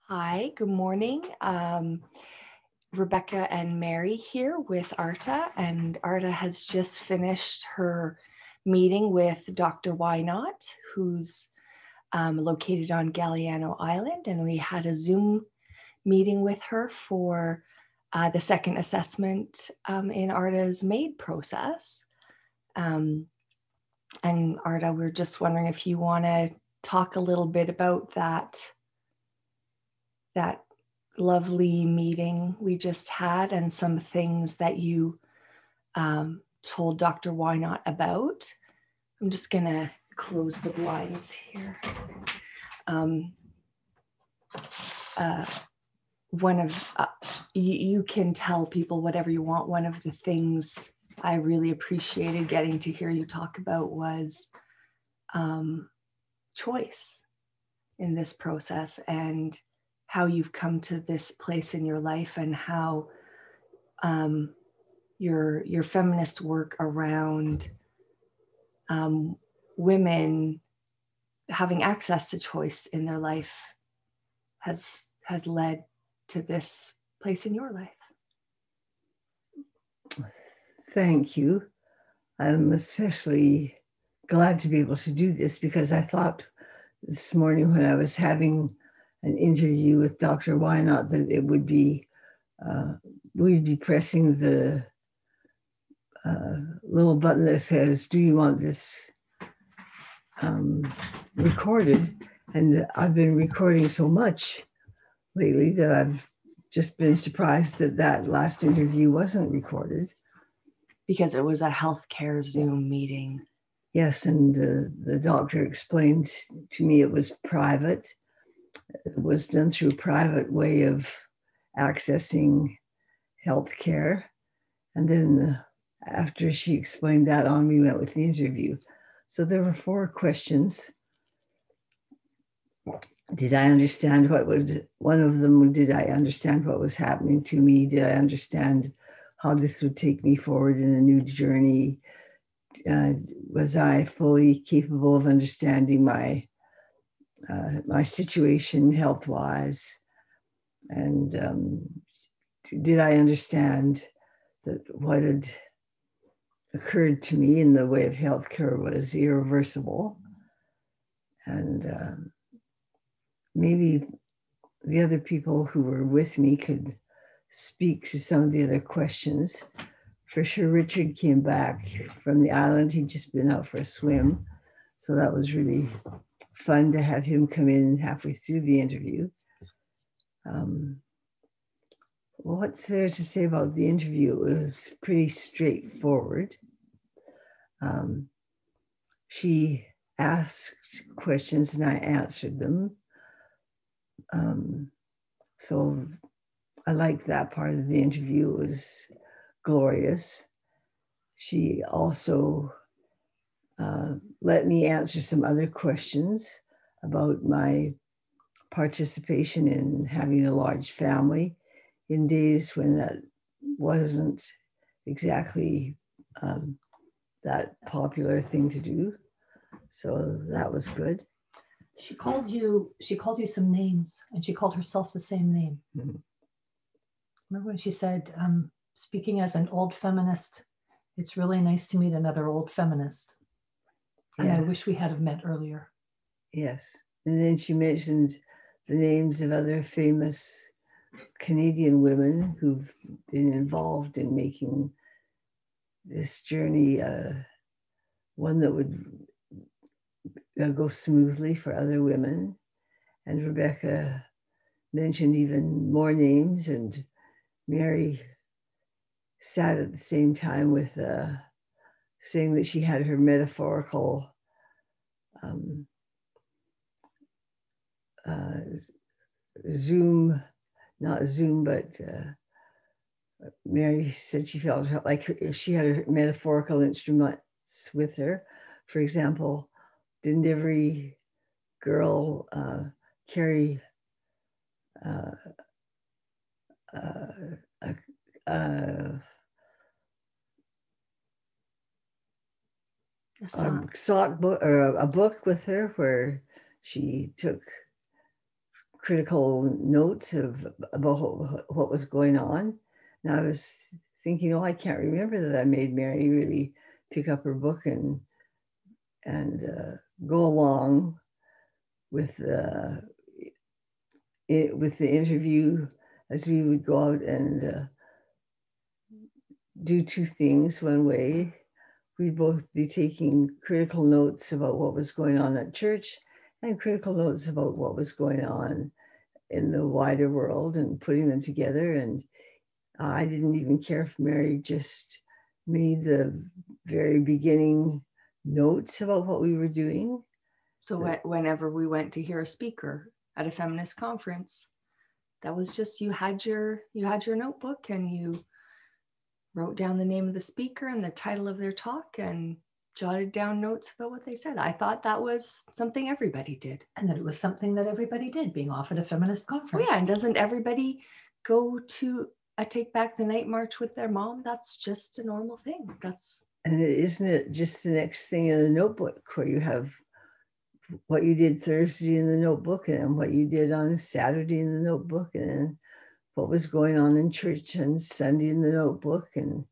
Hi, good morning. Rebecca and Mary here with Arta, and Arta has just finished her meeting with Dr. Whynot, who's located on Galliano Island, and we had a Zoom meeting with her for the second assessment in Arta's MAiD process. And Arta, we're just wondering if you want to talk a little bit about that lovely meeting we just had and some things that you told Dr. Whynot about. I'm just gonna close the blinds here. You can tell people whatever you want. One of the things I really appreciated getting to hear you talk about was choice in this process, and how you've come to this place in your life, and how your feminist work around women having access to choice in their life has led to this place in your life. Thank you. I'm especially glad to be able to do this, because I thought this morning when I was having an interview with Dr. Whynot that it would be, we'd be pressing the little button that says, do you want this recorded? And I've been recording so much lately that I've just been surprised that that last interview wasn't recorded. Because it was a healthcare Zoom meeting. Yes, and the doctor explained to me it was private. It was done through a private way of accessing healthcare. And then after she explained that on, we went with the interview. So there were 4 questions. Did I understand one of them, did I understand what was happening to me? Did I understand how this would take me forward in a new journey? Was I fully capable of understanding my situation health-wise? And did I understand that what had occurred to me in the way of healthcare was irreversible? And maybe the other people who were with me could speak to some of the other questions. For sure, Richard came back from the island. He'd just been out for a swim. So that was really fun to have him come in halfway through the interview. What's there to say about the interview? It was pretty straightforward. She asked questions and I answered them. So I liked that part of the interview. It was glorious. She also let me answer some other questions about my participation in having a large family in days when that wasn't exactly that popular thing to do. So that was good. She called you some names, and she called herself the same name. Mm-hmm. Remember when she said, speaking as an old feminist, it's really nice to meet another old feminist. And yes. I wish we had have met earlier. Yes. And then she mentioned the names of other famous Canadian women who've been involved in making this journey one that would go smoothly for other women. And Rebecca mentioned even more names, and Mary sat at the same time with saying that she had her metaphorical Mary said she felt like she had her metaphorical instruments with her. For example, didn't every girl carry a sock book or a book with her where she took critical notes about what was going on. And I was thinking, oh, I can't remember that I made Mary really pick up her book and go along with the interview, as we would go out and do two things. One way, we'd both be taking critical notes about what was going on at church and critical notes about what was going on in the wider world and putting them together. And I didn't even care if Mary just made the very beginning notes about what we were doing. So whenever we went to hear a speaker at a feminist conference, that was just, you had your notebook and you wrote down the name of the speaker and the title of their talk and jotted down notes about what they said. I thought that was something everybody did. And that it was something that everybody did, being off at a feminist conference. Oh yeah, and doesn't everybody go to a Take Back the Night march with their mom? That's just a normal thing. And isn't it just the next thing in the notebook where you have what you did Thursday in the notebook and what you did on Saturday in the notebook and what was going on in church on Sunday in the notebook, and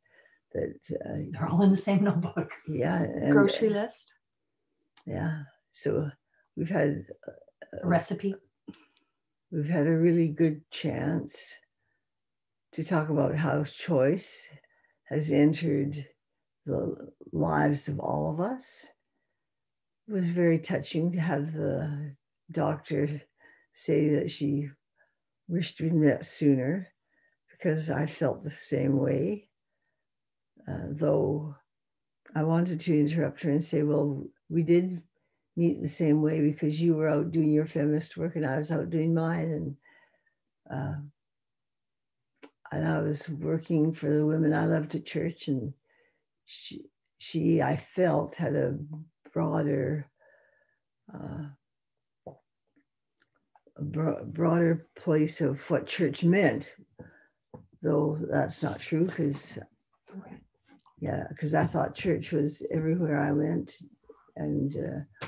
that they're all in the same notebook. Yeah. And, grocery list. Yeah. So we've had a recipe. We've had a really good chance to talk about how choice has entered the lives of all of us. It was very touching to have the doctor say that she wished we'd met sooner, because I felt the same way. Though I wanted to interrupt her and say, well, we did meet the same way because you were out doing your feminist work and I was out doing mine. And I was working for the women I loved at church, and she I felt, had a broader place of what church meant, though that's not true, because I thought church was everywhere I went, and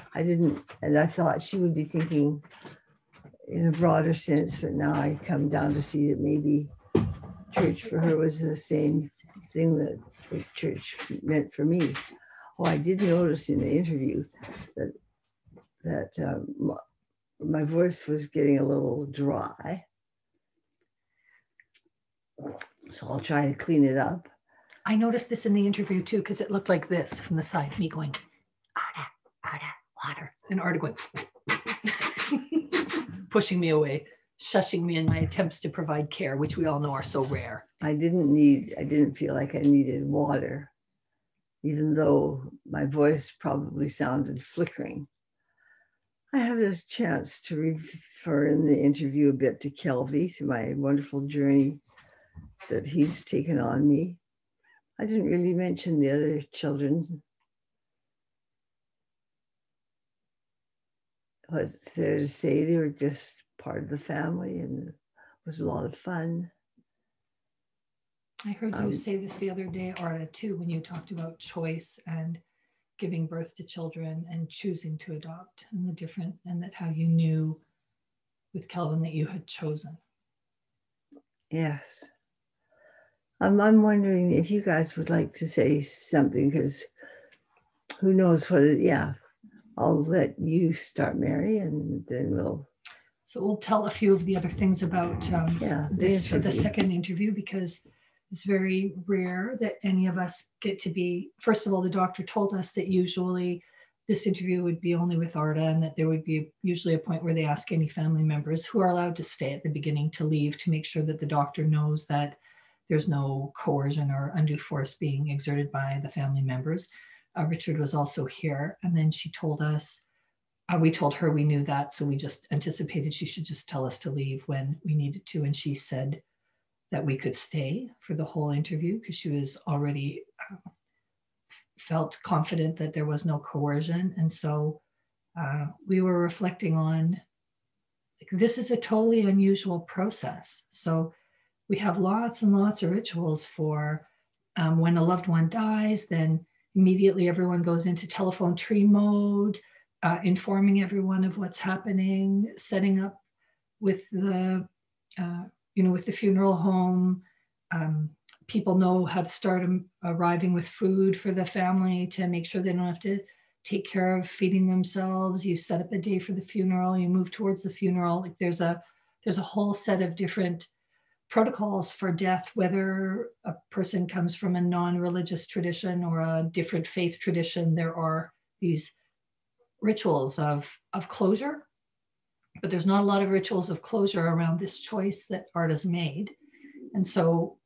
I thought she would be thinking in a broader sense, but now I come down to see that maybe church for her was the same thing that church meant for me. Oh, I did notice in the interview that my voice was getting a little dry. So I'll try to clean it up. I noticed this in the interview too, because it looked like this from the side, me going, Arta, water. And Arta going, pushing me away, shushing me in my attempts to provide care, which we all know are so rare. I didn't feel like I needed water, even though my voice probably sounded flickering. I had a chance to refer in the interview a bit to Kelvy, to my wonderful journey that he's taken on me. I didn't really mention the other children. What's there to say? They were just part of the family, and it was a lot of fun. I heard you say this the other day, Arta, too, when you talked about choice and giving birth to children and choosing to adopt, and the different, and that how you knew with Kelvin that you had chosen. Yes. I'm wondering if you guys would like to say something, because who knows what I'll let you start, Mary, and then we'll. So we'll tell a few of the other things about the second interview, because it's very rare that any of us get to be, first of all, the doctor told us that usually this interview would be only with Arta, and that there would be usually a point where they ask any family members who are allowed to stay at the beginning to leave, to make sure that the doctor knows that there's no coercion or undue force being exerted by the family members. Richard was also here, and then she told us, we told her we knew that, so we just anticipated she should just tell us to leave when we needed to, and she said that we could stay for the whole interview because she was already felt confident that there was no coercion. And so we were reflecting on, this is a totally unusual process. So we have lots and lots of rituals for when a loved one dies, then immediately everyone goes into telephone tree mode, informing everyone of what's happening, setting up with the with the funeral home, people know how to start arriving with food for the family to make sure they don't have to take care of feeding themselves. You set up a day for the funeral, you move towards the funeral. Like there's a whole set of different protocols for death, whether a person comes from a non-religious tradition or a different faith tradition. There are these rituals of closure, but there's not a lot of rituals of closure around this choice that Arta's made. And so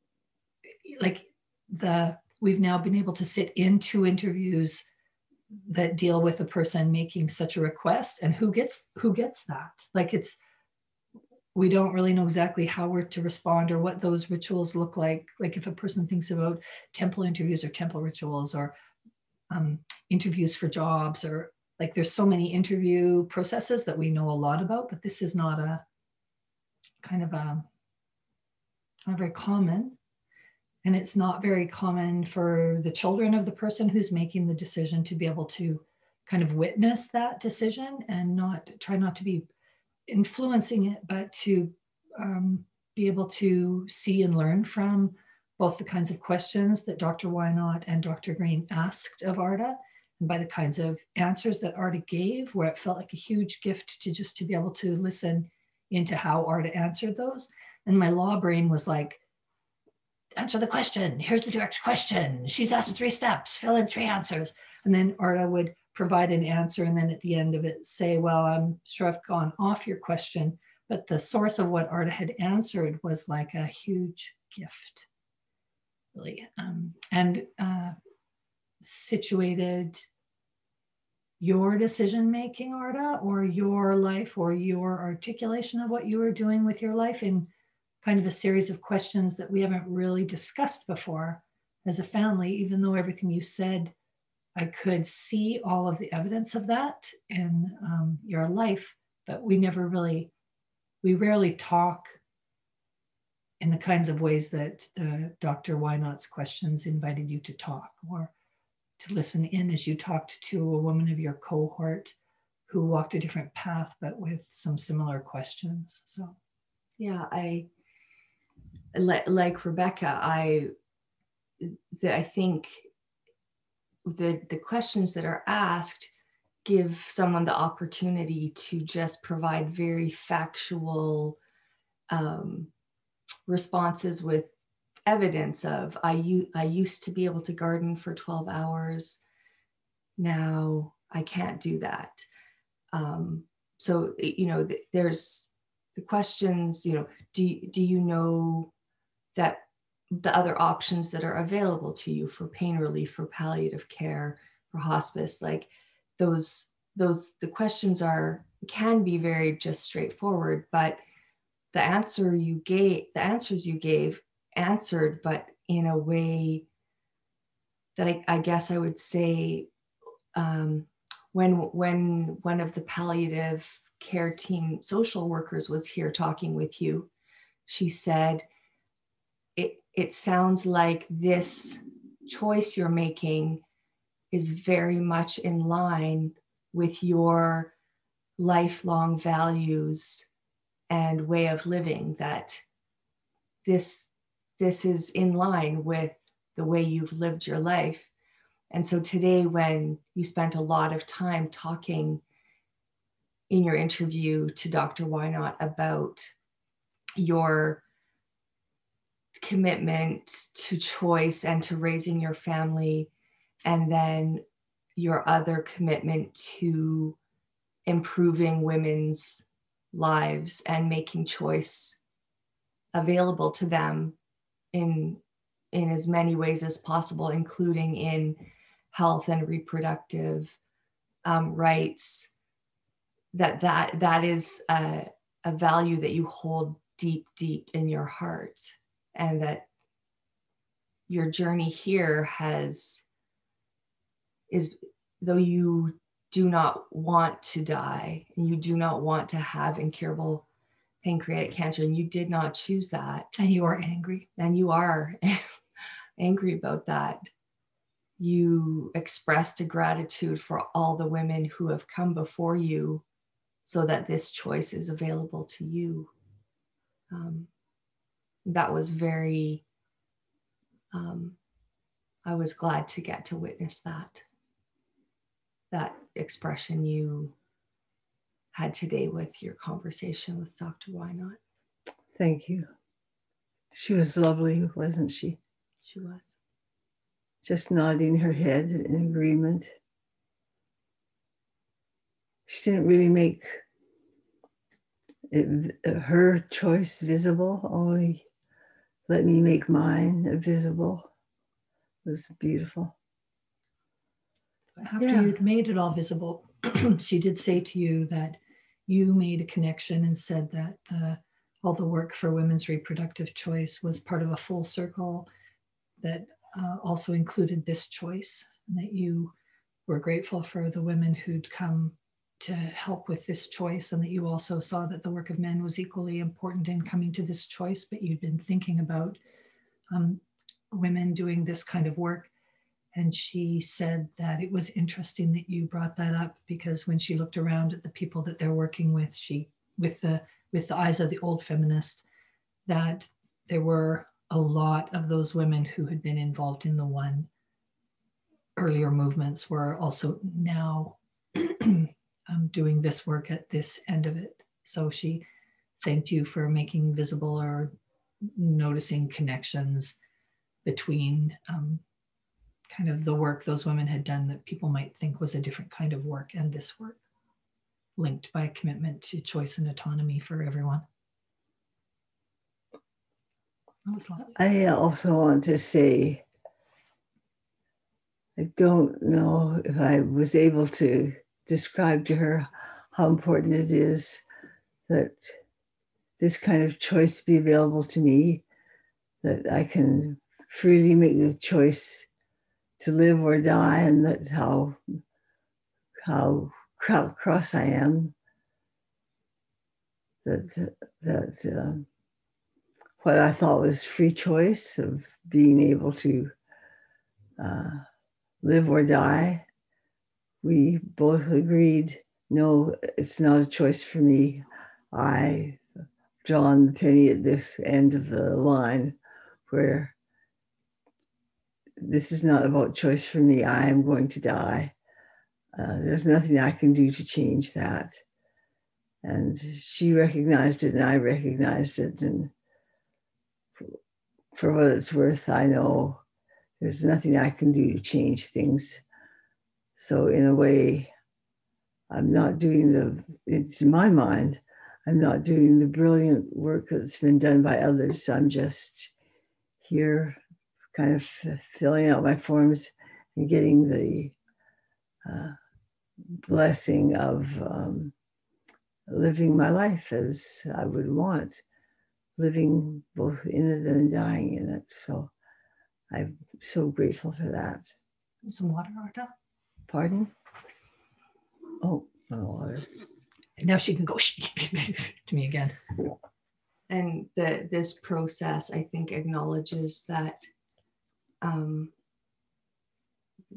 like we've now been able to sit in 2 interviews that deal with a person making such a request, and who gets that. Like we don't really know exactly how we're to respond or what those rituals look like. Like if a person thinks about temple interviews or temple rituals or interviews for jobs, or like there's so many interview processes that we know a lot about, but this is not a kind of not very common. And it's not very common for the children of the person who's making the decision to be able to kind of witness that decision and try not to be influencing it, but to be able to see and learn from both the kinds of questions that Dr. Whynot and Dr. Green asked of Arta, and by the kinds of answers that Arta gave, where it felt like a huge gift to be able to listen into how Arta answered those. And my law brain was like, answer the question. Here's the direct question. She's asked 3 steps, fill in 3 answers. And then Arta would provide an answer. And then at the end of it, say, well, I'm sure I've gone off your question, but the source of what Arta had answered was like a huge gift, really. And situated your decision-making, Arta, or your life, or your articulation of what you were doing with your life in kind of a series of questions that we haven't really discussed before as a family, even though everything you said, I could see all of the evidence of that in your life, but we rarely talk in the kinds of ways that Dr. Whynot's questions invited you to talk, or to listen in as you talked to a woman of your cohort who walked a different path, but with some similar questions. So, yeah, like Rebecca, I think the questions that are asked give someone the opportunity to just provide very factual responses with evidence of, I used to be able to garden for 12 hours. Now I can't do that. So, there's the questions, do you know that the other options that are available to you for pain relief, for palliative care, for hospice, like the questions can be very just straightforward, but the answers you gave answered, but in a way that I guess I would say, when one of the palliative care team social workers was here talking with you, she said, it sounds like this choice you're making is very much in line with your lifelong values and way of living, that this is in line with the way you've lived your life. And so today, when you spent a lot of time talking in your interview to Dr. Whynot about your commitment to choice and to raising your family, and then your other commitment to improving women's lives and making choice available to them in as many ways as possible, including in health and reproductive rights, that is a value that you hold deep in your heart, and that your journey here is though you do not want to die and you do not want to have incurable pancreatic cancer, and you did not choose that, and you are angry, and you are angry about that, you expressed a gratitude for all the women who have come before you so that this choice is available to you. That was very, I was glad to get to witness that expression you had today with your conversation with Dr. Whynot. Thank you. She was lovely, wasn't she? She was. Just nodding her head in agreement. She didn't really make her choice visible, only let me make mine visible. It was beautiful. After you'd made it all visible, she did say to you that you made a connection and said that all the work for women's reproductive choice was part of a full circle that also included this choice, and that you were grateful for the women who'd come to help with this choice, and that you also saw that the work of men was equally important in coming to this choice, but you'd been thinking about women doing this kind of work. And she said that it was interesting that you brought that up, because when she looked around at the people that they're working with, with the eyes of the old feminist, that there were a lot of those women who had been involved in the one earlier movements were also now doing this work at this end of it. So she thanked you for making visible or noticing connections between kind of the work those women had done that people might think was a different kind of work, and this work linked by commitment to choice and autonomy for everyone. That was lovely. I also want to say, I don't know if I was able to describe to her how important it is that this kind of choice be available to me, that I can freely make the choice to live or die, and that how cross I am, that what I thought was free choice of being able to live or die, we both agreed, no, it's not a choice for me. I drawn the penny at this end of the line where this is not about choice for me. I am going to die. There's nothing I can do to change that. And she recognized it and I recognized it. And for what it's worth, I know there's nothing I can do to change things. So in a way, I'm not doing it's in my mind, I'm not doing the brilliant work that's been done by others. I'm just here kind of filling out my forms and getting the blessing of living my life as I would want, living both in it and dying in it. So I'm so grateful for that. Some water, Arta? Pardon? Oh, my water. And now she can go to me again. And this process, I think, acknowledges that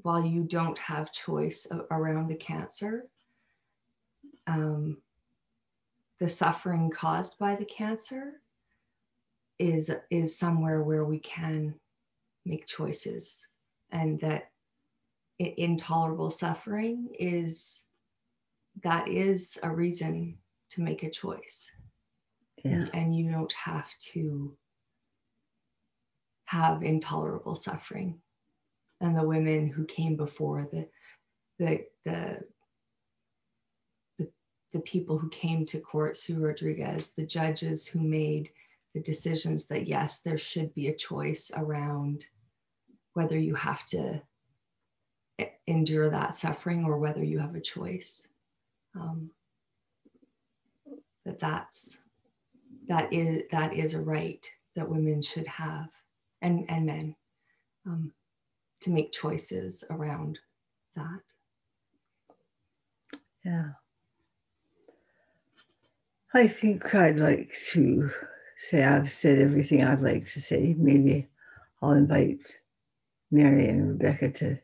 while you don't have choice around the cancer, the suffering caused by the cancer is somewhere where we can make choices, and that intolerable suffering is a reason to make a choice. Yeah. And you don't have to have intolerable suffering. And the women who came before, the people who came to court, Sue Rodriguez, the judges who made the decisions that yes, there should be a choice around whether you have to endure that suffering or whether you have a choice. That is a right that women should have, and men, to make choices around that. Yeah. I think I'd like to say I've said everything I'd like to say. Maybe I'll invite Mary and Rebecca to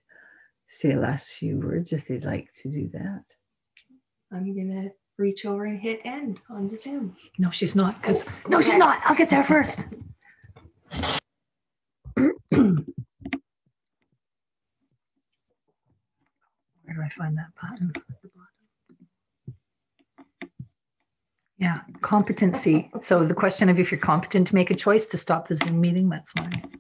say last few words if they'd like to do that. I'm going to reach over and hit end on the Zoom. No, she's not. Because no, she's not. I'll get there first. Where do I find that button? Yeah, competency. So the question of if you're competent to make a choice to stop the Zoom meeting, that's mine.